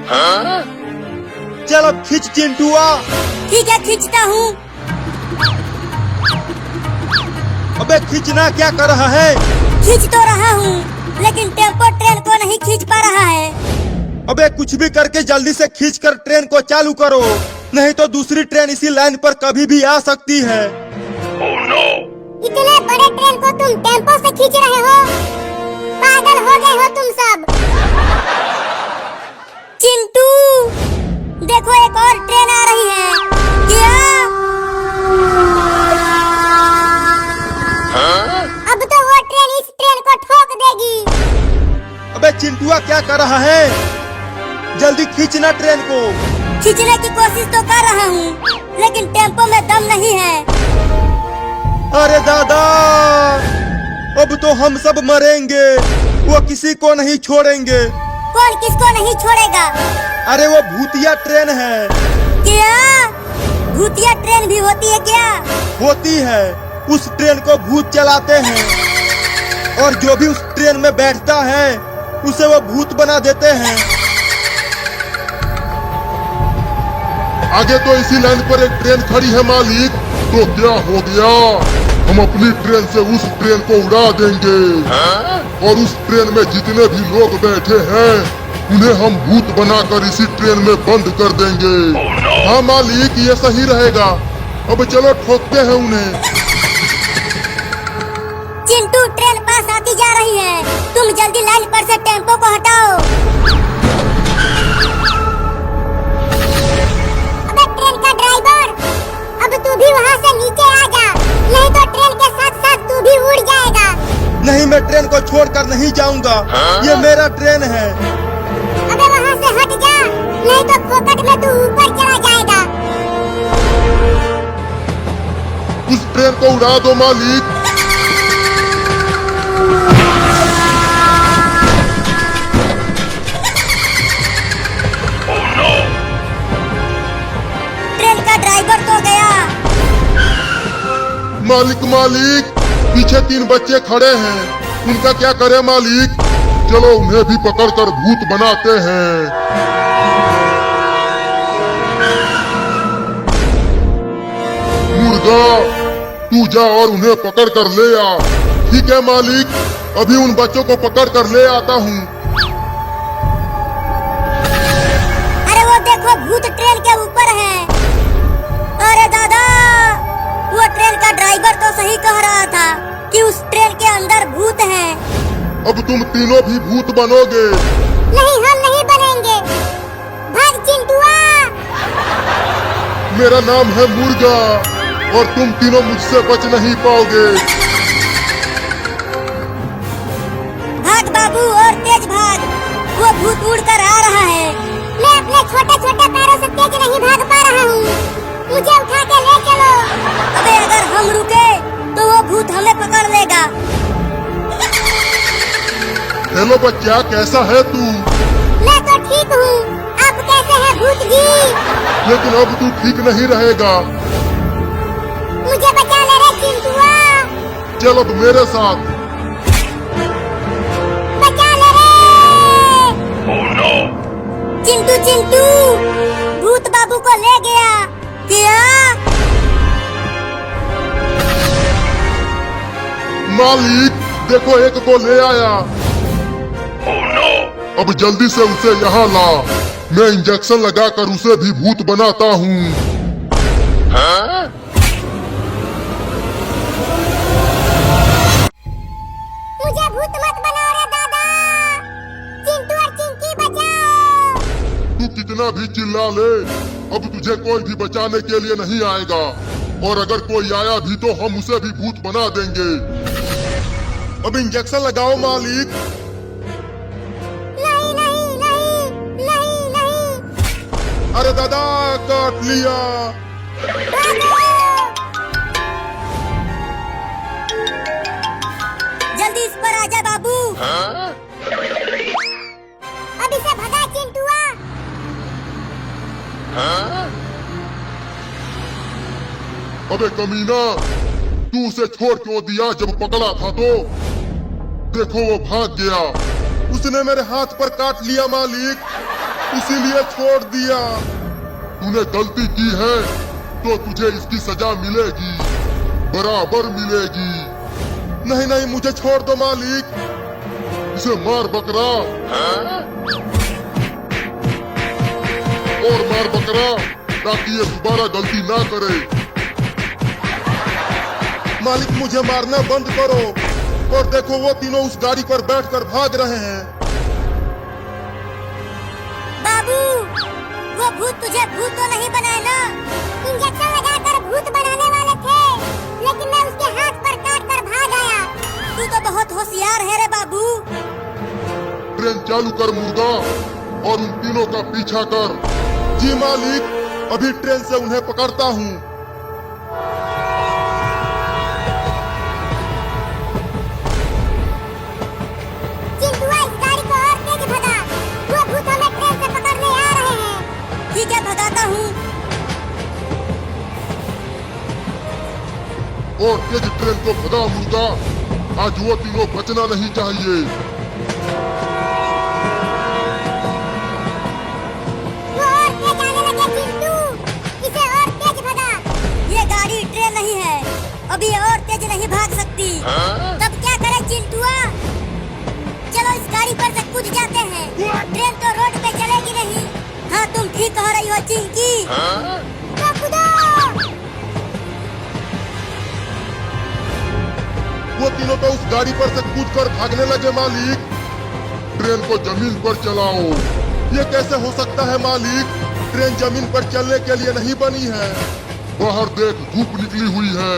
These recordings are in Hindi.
चल अब खींच चिंटुआ। ठीक है, खींचता हूँ। अबे खींचना क्या कर रहा है? खींच तो रहा हूँ, लेकिन टेम्पो ट्रेन को नहीं खींच पा रहा है। अबे कुछ भी करके जल्दी से खींचकर ट्रेन को चालू करो, नहीं तो दूसरी ट्रेन इसी लाइन पर कभी भी आ सकती है। इतने बड़े ट्रेन को तुम टेम्पो से खींच रहे हो? पागल हो गए हो तुम सब। चिंटू, देखो एक और ट्रेन आ रही है। क्या? अब तो वो ट्रेन इस ट्रेन को ठोक देगी। अबे चिंटुआ क्या कर रहा है? जल्दी खींचना ट्रेन को। खींचने की कोशिश तो कर रहा हूँ, लेकिन टेम्पो में दम नहीं है। अरे दादा, अब तो हम सब मरेंगे, वो किसी को नहीं छोड़ेंगे। कौन किसको नहीं छोड़ेगा? अरे वो भूतिया ट्रेन है। क्या? भूतिया ट्रेन भी होती है क्या? होती है, उस ट्रेन को भूत चलाते हैं, और जो भी उस ट्रेन में बैठता है उसे वो भूत बना देते हैं। आगे तो इसी लाइन पर एक ट्रेन खड़ी है मालिक। तो क्या हो गया, हम अपनी ट्रेन से उस ट्रेन को उड़ा देंगे, और उस ट्रेन में जितने भी लोग बैठे हैं उन्हें हम भूत बनाकर इसी ट्रेन में बंद कर देंगे। हाँ मालिक, ये सही रहेगा। अब चलो ठोकते हैं उन्हें। चिंटू, ट्रेन पास आती जा रही है, तुम जल्दी लाइन पर से टेम्पो को हटाओ। अबे ट्रेन का ड्राइवर, अब तू भी वहाँ से नीचे आ जा, नहीं तो ट्रेन के साथ साथ तू भी उड़ जाएगा। नहीं, मैं ट्रेन को छोड़कर नहीं जाऊंगा, ये मेरा ट्रेन है। अबे वहाँ से हट जा, नहीं तो फोकट में तू ऊपर चला जाएगा। उस ट्रेन को उड़ा दो मालिक। ट्रेन का ड्राइवर तो गया। मालिक मालिक, पीछे 3 बच्चे खड़े हैं, उनका क्या करे मालिक? चलो उन्हें भी पकड़कर भूत बनाते हैं। मुर्गा, तू जा और उन्हें पकड़ कर ले आ। ठीक है मालिक, अभी उन बच्चों को पकड़ कर ले आता हूँ। अरे वो देखो, भूत ट्रेन के ऊपर है। अरे दादा, वो ट्रेन का ड्राइवर तो सही कह रहा था कि उस ट्रेन के अंदर भूत है। अब तुम तीनों भी भूत बनोगे। नहीं, हम नहीं बनेंगे। भाग चिंटुआ। मेरा नाम है मुर्गा, और तुम तीनों मुझसे बच नहीं पाओगे। भाग बाबू, और तेज भाग, वो भूत उड़कर आ रहा है। मैं अपने छोटे छोटे पैरों से तेज नहीं भाग पा रहा हूँ, मुझे उठा के ले चलो। अबे अगर हम रुके तो वो भूत हमें पकड़ लेगा। हेलो बच्चा, कैसा है तू? मैं तो ठीक हूँ, आप कैसे हैं भूत जी? लेकिन अब तू ठीक नहीं रहेगा। मुझे बचा ले रे चिंटुआ। चल अब मेरे साथ। बचा ले रे। चिंटू चिंटू, भूत बाबू को ले गया। क्या? मालिक देखो, एक को ले आया। अब जल्दी से उसे यहाँ ला, मैं इंजेक्शन लगाकर उसे भी भूत बनाता हूँ। मुझे भूत मत बनाओ रे दादा, चिंटू और चिंकी बचाओ। तू कितना भी चिल्ला ले, अब तुझे कोई भी बचाने के लिए नहीं आएगा, और अगर कोई आया भी तो हम उसे भी भूत बना देंगे। अब इंजेक्शन लगाओ मालिक। नहीं नहीं नहीं नहीं नहीं। अरे दादा, काट लिया। जल्दी इस पर आजा बाबू। अब इसे भगा चिंटुआ। अबे कमीना, तू उसे छोड़ क्यों दिया जब पकड़ा था तो? देखो वो भाग गया। उसने मेरे हाथ पर काट लिया मालिक, इसीलिए छोड़ दिया। तूने गलती की है तो तुझे इसकी सजा मिलेगी, बराबर मिलेगी। नहीं नहीं, मुझे छोड़ दो मालिक। इसे मार बकरा, और मार बकरा, ताकि ये दोबारा गलती ना करे। मालिक मुझे मारना बंद करो। और देखो वो तीनों उस गाड़ी पर बैठकर भाग रहे हैं। बाबू, वो भूत तुझे भूत तो नहीं बनाए ना? इंजेक्शन लगाकर भूत बनाने वाले थे, लेकिन मैं उसके हाथ पर काट कर भाग आया। तू तो बहुत होशियार है रे बाबू। ट्रेन चालू कर मुर्गा, और उन तीनों का पीछा कर। जी मालिक, अभी ट्रेन से उन्हें पकड़ता हूँ। चिंटुआ, इस गाड़ी को और तेज भगा। वो भूत हमें ट्रेन से पकड़ने आ रहे हैं। ठीक है, भगाता हूँ। और तेज ट्रेन को भगा मुर्गा, आज वो तीनों बचना नहीं चाहिए। वो और तेज आने लगे चिंटू, इसे और तेज भगा। ये गाड़ी ट्रेन नहीं है, अभी और तेज नहीं भाग सकती। तब क्या करें चिंटुआ? चलो इस गाड़ी पर से कूद जाते हैं, ट्रेन तो रोड पे चलेगी नहीं। हाँ, तुम ठीक कह रही हो चिंकी। तो कूदो। वो तीनों तो उस गाड़ी पर से कूदकर भागने लगे मालिक। ट्रेन को जमीन पर चलाओ। ये कैसे हो सकता है मालिक? ट्रेन जमीन पर चलने के लिए नहीं बनी है। बाहर देख, धूप निकली हुई है।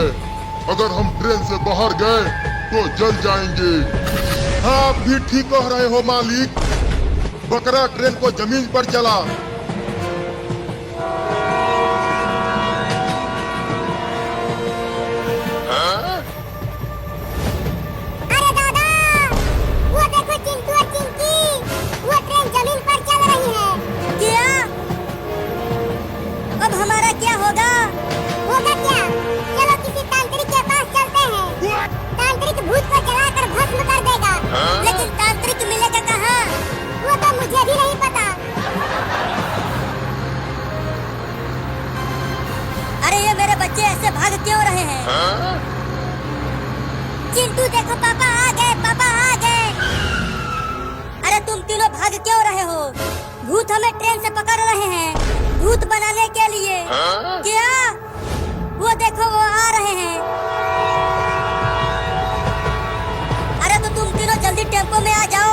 अगर हम ट्रेन से बाहर गए तो जल जाएंगे। हाँ, आप भी ठीक कह रहे हो मालिक। बकरा ट्रेन को जमीन पर चला। अरे दादा, वो देखो चिंटू और चिंकी, वो ट्रेन जमीन पर चल रही है। क्या? अब हमारा क्या होगा? होगा क्या? चलो किसी तांत्रिक के पास चलते हैं। तांत्रिक भूत को जलाकर भस्म कर देगा। लेकिन तांत्रिक मिलेगा कहाँ? वो तो मुझे भी नहीं पता। अरे ये मेरे बच्चे ऐसे भाग क्यों रहे हैं? चिंटू देखो, पापा आ गए, पापा आ गए। अरे तुम तीनों भाग क्यों रहे हो? भूत हमें ट्रेन से पकड़ रहे हैं, भूत बनाने के लिए। क्या? वो देखो, वो आ रहे हैं। अरे तो तुम तीनों जल्दी टेम्पो में आ जाओ।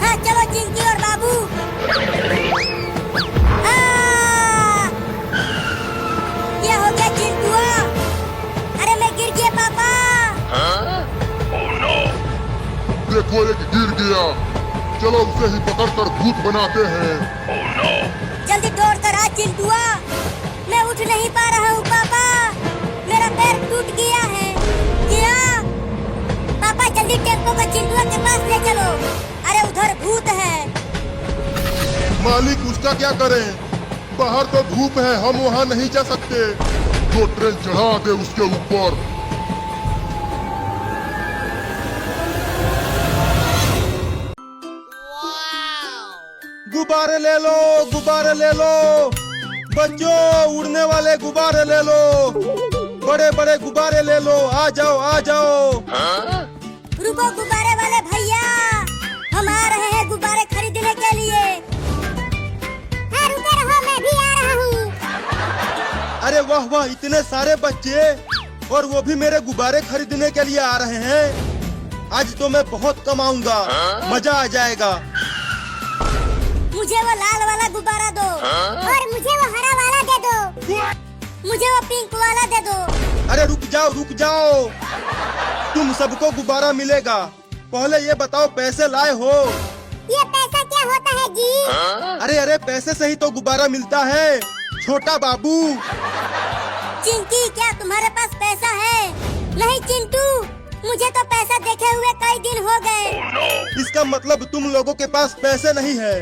हाँ चलो चिंकी और बाबू। क्या हो गया चिंटुआ? अरे मैं गिर गया पापा। देखो, एक गिर गया। चलो उसे ही पकड़कर भूत बनाते हैं। जल्दी दौड़ कर आ चिंटुआ। मैं उठ नहीं पा रहा हूँ पापा, मेरा पैर टूट गया है। क्या? पापा जल्दी टेम्पो को चिंटुआ के पास ले चलो। अरे उधर भूत है। मालिक, उसका क्या करें? बाहर तो धूप है, हम वहाँ नहीं जा सकते। तो ट्रेन चढ़ा दे उसके ऊपर। गुब्बारे ले लो, गुब्बारे ले लो। बच्चों, उड़ने वाले गुब्बारे ले लो। बड़े बड़े गुब्बारे ले लो। आ जाओ, आ जाओ। रुको गुब्बारे वाले भैया, हम आ रहे हैं गुब्बारे खरीदने के लिए। हाँ रुके रहो, मैं भी आ रहा हूँ। अरे वाह वाह, इतने सारे बच्चे, और वो भी मेरे गुब्बारे खरीदने के लिए आ रहे हैं। आज तो मैं बहुत कमाऊंगा, मजा आ जाएगा। मुझे वो लाल वाला गुब्बारा दो। और मुझे वो हरा वाला दे दो। मुझे वो पिंक वाला दे दो। अरे रुक जाओ, रुक जाओ। तुम सबको गुब्बारा मिलेगा। पहले ये बताओ, पैसे लाए हो? ये पैसा क्या होता है जी? अरे अरे, पैसे से ही तो गुब्बारा मिलता है, छोटा बाबू। चिंकी, क्या तुम्हारे पास पैसा है? नहीं चिंटू, मुझे तो पैसा देखे हुए कई दिन हो गए। इसका मतलब तुम लोगों के पास पैसे नहीं है।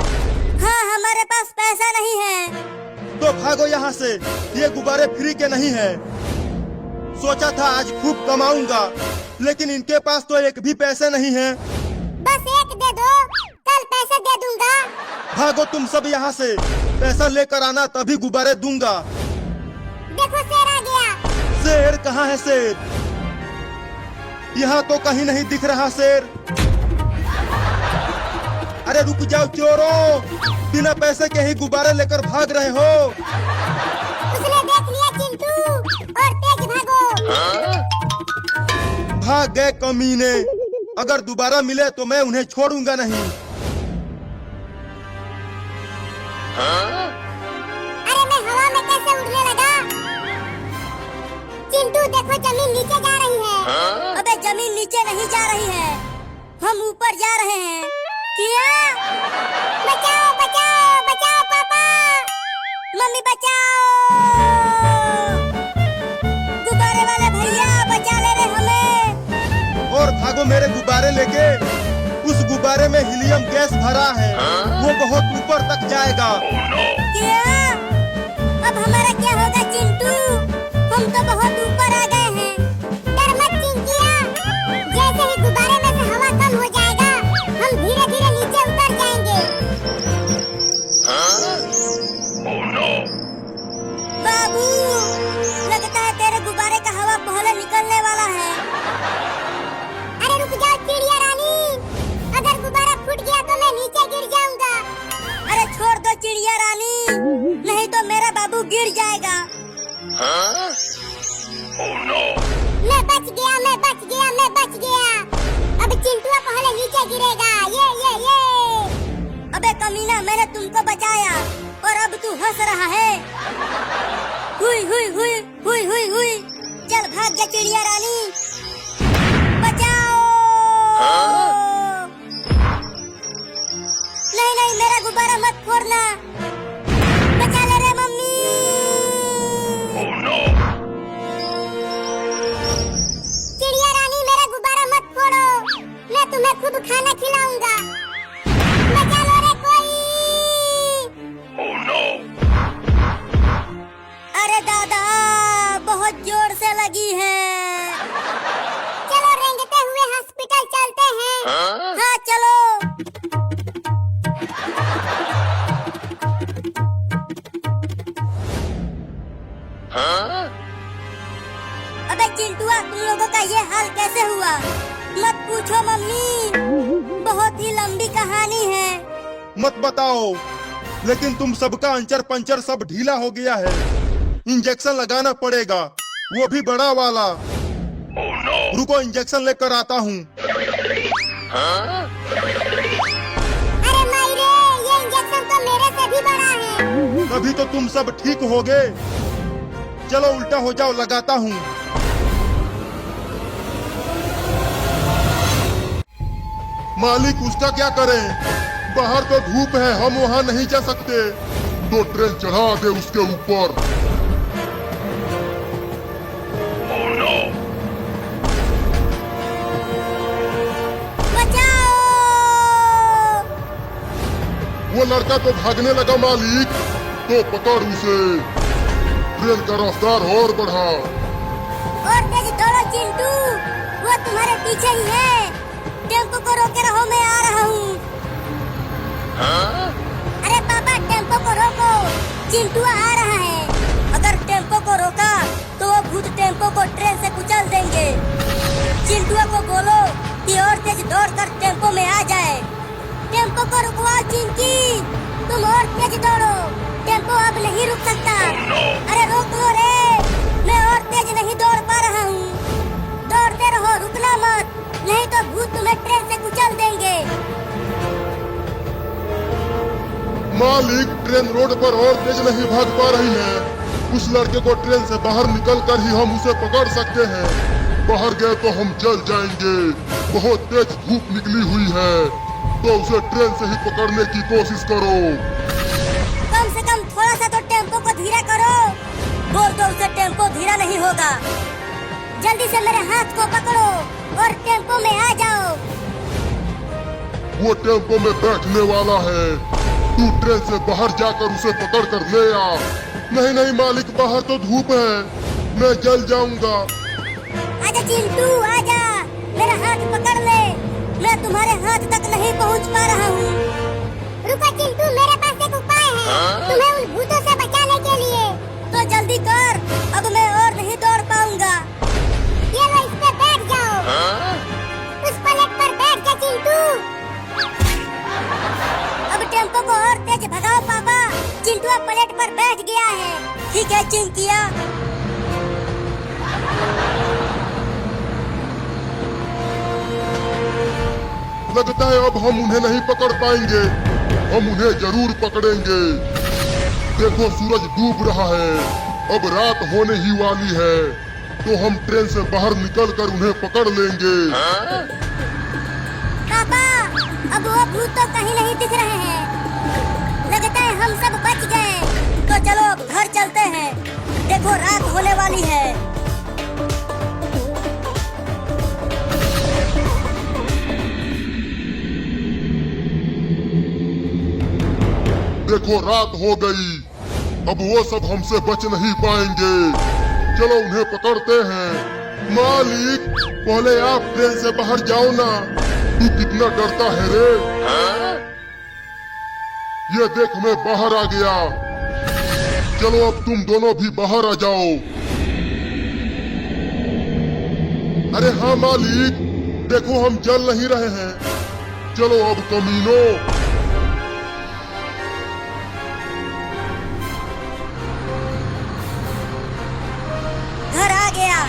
हाँ, हमारे पास पैसा नहीं है। तो भागो यहाँ से, ये गुब्बारे फ्री के नहीं है। सोचा था आज खूब कमाऊंगा, लेकिन इनके पास तो एक भी पैसे नहीं है। बस एक दे दो, कल पैसे पैसे दे दूंगा। भागो तुम सब यहाँ से, पैसा लेकर आना तभी गुब्बारे दूंगा। देखो शेर आ गया। शेर कहाँ है शेर? यहाँ तो कहीं नहीं दिख रहा शेर। अरे रुक जाओ चोरों, बिना पैसे के ही गुब्बारे लेकर भाग रहे हो। उसने देख लिया चिंटू, और तेज भागो। भाग गए कमीने, अगर दोबारा मिले तो मैं उन्हें छोड़ूंगा नहीं। अरे मैं हवा में कैसे उड़ने लगा? चिंटू देखो जमीन नीचे जा रही है। अबे जमीन नीचे नहीं जा रही है, हम ऊपर जा रहे हैं। किया? बचाओ बचाओ बचाओ पापा, मम्मी बचाओ, गुब्बारे वाले भैया बचा ले रहे हमें। और भागो मेरे गुब्बारे लेके। उस गुब्बारे में हीलियम गैस भरा है, वो बहुत ऊपर तक जाएगा। क्या? अब हमारा क्या होगा चिंटू? हम तो बहुत ऊपर आ गए हैं। डर मत चिंकिया, जैसे ही गुब्बारे में से हवा कम हो जाएगा, हम धीरे धीरे नीचे उतर जाएंगे। बाबू, लगता है तेरे गुब्बारे का हवा पहले निकलने वाला है। अरे रुक जाओ चिड़िया रानी, अगर गुब्बारा फूट गया तो मैं नीचे गिर जाऊंगा। अरे छोड़ दो चिड़िया रानी, नहीं तो मेरा बाबू गिर जाएगा। मैं बच गया, मैं बच गया, मैं बच गया। अब चिंटुआ पहले नीचे गिरेगा। ये अबे कमीना, मैंने तुमको बचाया और अब तू हंस रहा है। हुई हुई हुई हुई हुई हुई, चल भाग जा चिड़िया रानी, बचाओ। नहीं नहीं, मेरा गुब्बारा मत फोड़ना, बचा ले रे मम्मी। चिड़िया रानी मेरा गुब्बारा मत फोड़ो, मैं तुम्हें खुद खाना खिलाऊंगा। बचा लो रे कोई। अरे दादा, बहुत जोर से लगी है। चलो रेंगते हुए हॉस्पिटल चलते हैं। हाँ चलो। अबे चिंटुआ, तुम लोगों का ये हाल कैसे हुआ? मत पूछो मम्मी, बहुत ही लंबी कहानी है। मत बताओ, लेकिन तुम सबका अंचर पंचर सब ढीला हो गया है। इंजेक्शन लगाना पड़ेगा, वो भी बड़ा वाला। रुको इंजेक्शन लेकर आता हूँ। अरे मायरे, ये इंजेक्शन तो मेरे से भी बड़ा है। तभी तो तुम सब ठीक होगे। चलो उल्टा हो जाओ, लगाता हूँ। मालिक उसका क्या करें? बाहर तो धूप है, हम वहाँ नहीं जा सकते। तो ट्रेन चढ़ा दे उसके ऊपर। बचाओ। वो लड़का तो भागने लगा मालिक, तो पकड़ उसे। ट्रेन का रफ्तार और बढ़ा। और तेज दौड़ो चिंटू, वो तुम्हारे पीछे ही है। टेम्पो को रोके रहो, मैं आ रहा हूँ। अरे पापा, टेम्पो को रोको, चिंटू आ रहा है। अगर टेम्पो को रोका तो वो भूत टेम्पो को ट्रेन से कुचल देंगे। चिंटू को बोलो कि और तेज दौड़कर टेम्पो में आ जाए। टेम्पो को रुकवाओ चिंकी, तुम और तेज दौड़ो, टेम्पो अब नहीं रुक सकता। अरे रोक लो रे, मैं और तेज नहीं दौड़ पा रहा हूँ। दौड़ते रहो, रुकना मत, नहीं तो भूत तुम्हें ट्रेन से कुचल देंगे। मालिक, ट्रेन रोड पर और तेज नहीं भाग पा रही है। उस लड़के को ट्रेन से बाहर निकलकर ही हम उसे पकड़ सकते हैं। बाहर गए तो हम जल जाएंगे। बहुत तेज धूप निकली हुई है, तो उसे ट्रेन से ही पकड़ने की कोशिश करो। कम से कम थोड़ा सा तो टेम्पो को धीरा करो। बोल दो उसे टेम्पो धीरा नहीं होगा। जल्दी से मेरे हाथ को पकड़ो और टेम्पो में आ जाओ। वो टेम्पो में बैठने वाला है, तू ट्रेन से बाहर जाकर उसे पकड़ कर ले आ। नहीं नहीं मालिक, बाहर तो धूप है, मैं जल जाऊंगा। आजा चिंटू, आजा, मेरा हाथ पकड़ ले, मैं तुम्हारे हाथ तक नहीं पहुंच पा रहा हूँ। रुको चिंटू, मेरे पास एक उपाय है तुम्हें उन भूतों से बचाने के लिए। तो जल्दी कर, अब मैं और नहीं दौड़ पाऊंगा। ये लो, इस पे बैठ जाओ। उस पलेट पर बैठ जा चिंटू। अब टेम्पो को और तेज भगाओ पापा। चिंटू पलेट पर बैठ गया है। ठीक है चिंकिया। लगता है अब हम उन्हें नहीं पकड़ पाएंगे। हम उन्हें जरूर पकड़ेंगे। देखो सूरज डूब रहा है, अब रात होने ही वाली है, तो हम ट्रेन से बाहर निकलकर उन्हें पकड़ लेंगे। पापा, अब वो भूत तो कहीं नहीं दिख रहे हैं। लगता है हम सब बच गए। तो चलो अब घर चलते हैं। देखो रात होने वाली है। देखो रात हो गई, अब वो सब हमसे बच नहीं पाएंगे। चलो उन्हें पकड़ते हैं। मालिक, पहले आप ट्रेन से बाहर जाओ ना। तू कितना डरता है रे? ये देख मैं बाहर आ गया। चलो अब तुम दोनों भी बाहर आ जाओ। अरे हाँ मालिक, देखो हम जल नहीं रहे हैं। चलो अब कमीनो। घर आ गया।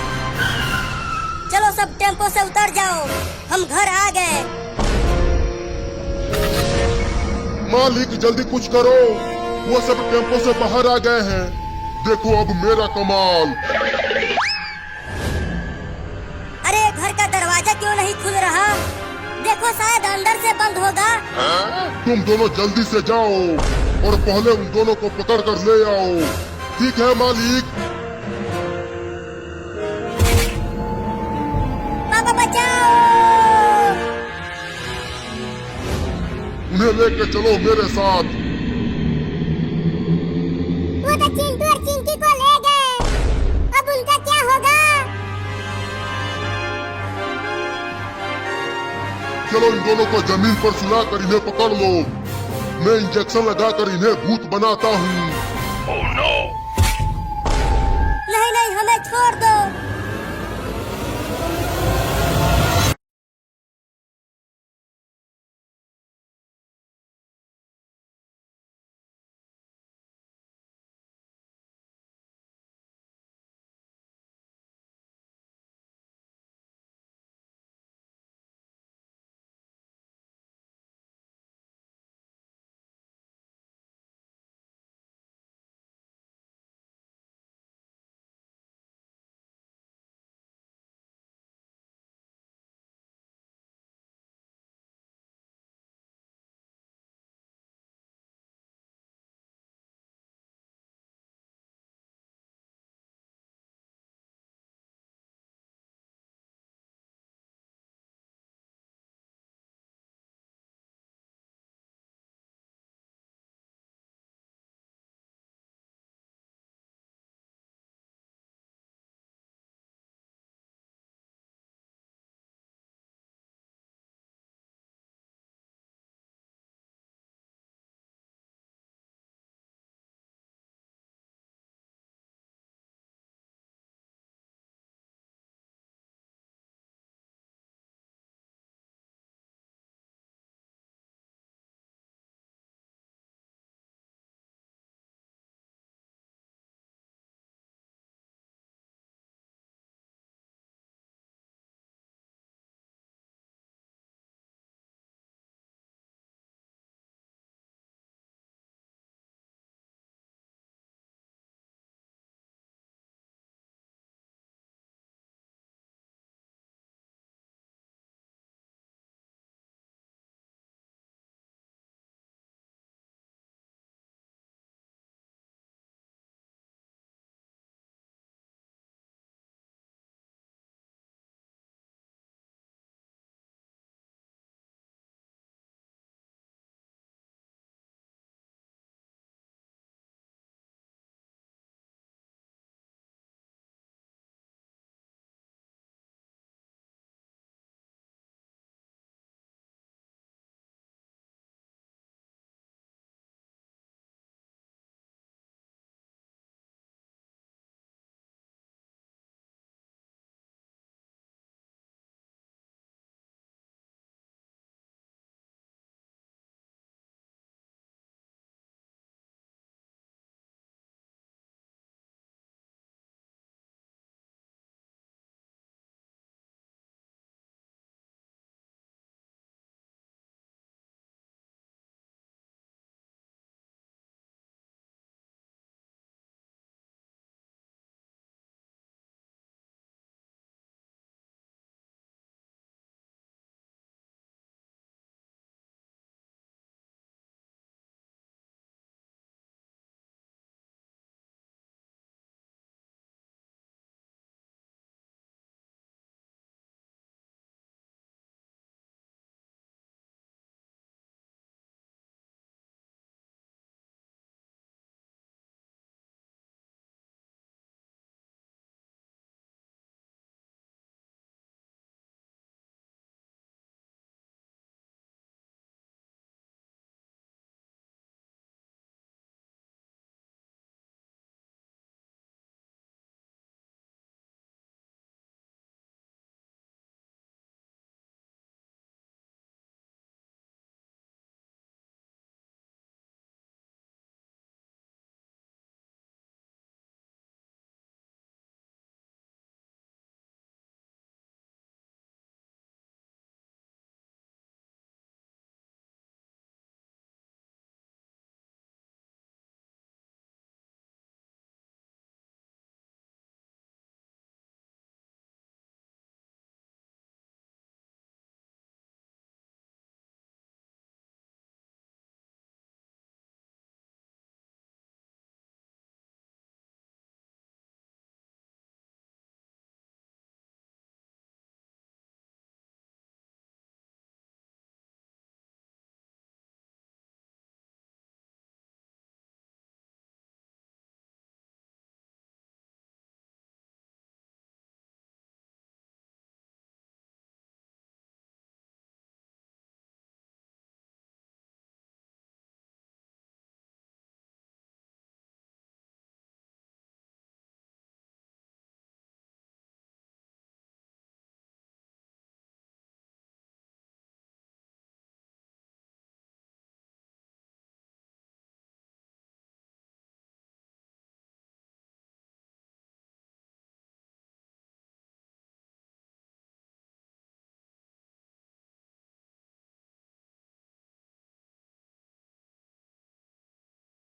चलो सब टेम्पो से उतर जाओ, हम घर आ गए। मालिक जल्दी कुछ करो, वो सब टेम्पो से बाहर आ गए हैं। देखो अब मेरा कमाल। अरे घर का दरवाजा क्यों नहीं खुल रहा? देखो शायद अंदर से बंद होगा। तुम दोनों जल्दी से जाओ और पहले उन दोनों को पकड़ कर ले आओ। ठीक है मालिक। पापा बचाओ। उन्हें लेके चलो मेरे साथ। वो तो चिंटू और चिंकी को ले गए। अब उनका क्या होगा? चलो इन दोनों को जमीन पर सुला कर इन्हें पकड़ लो। मैं इंजेक्शन लगाकर इन्हें भूत बनाता हूँ। नहीं नहीं, हमें छोड़ दो।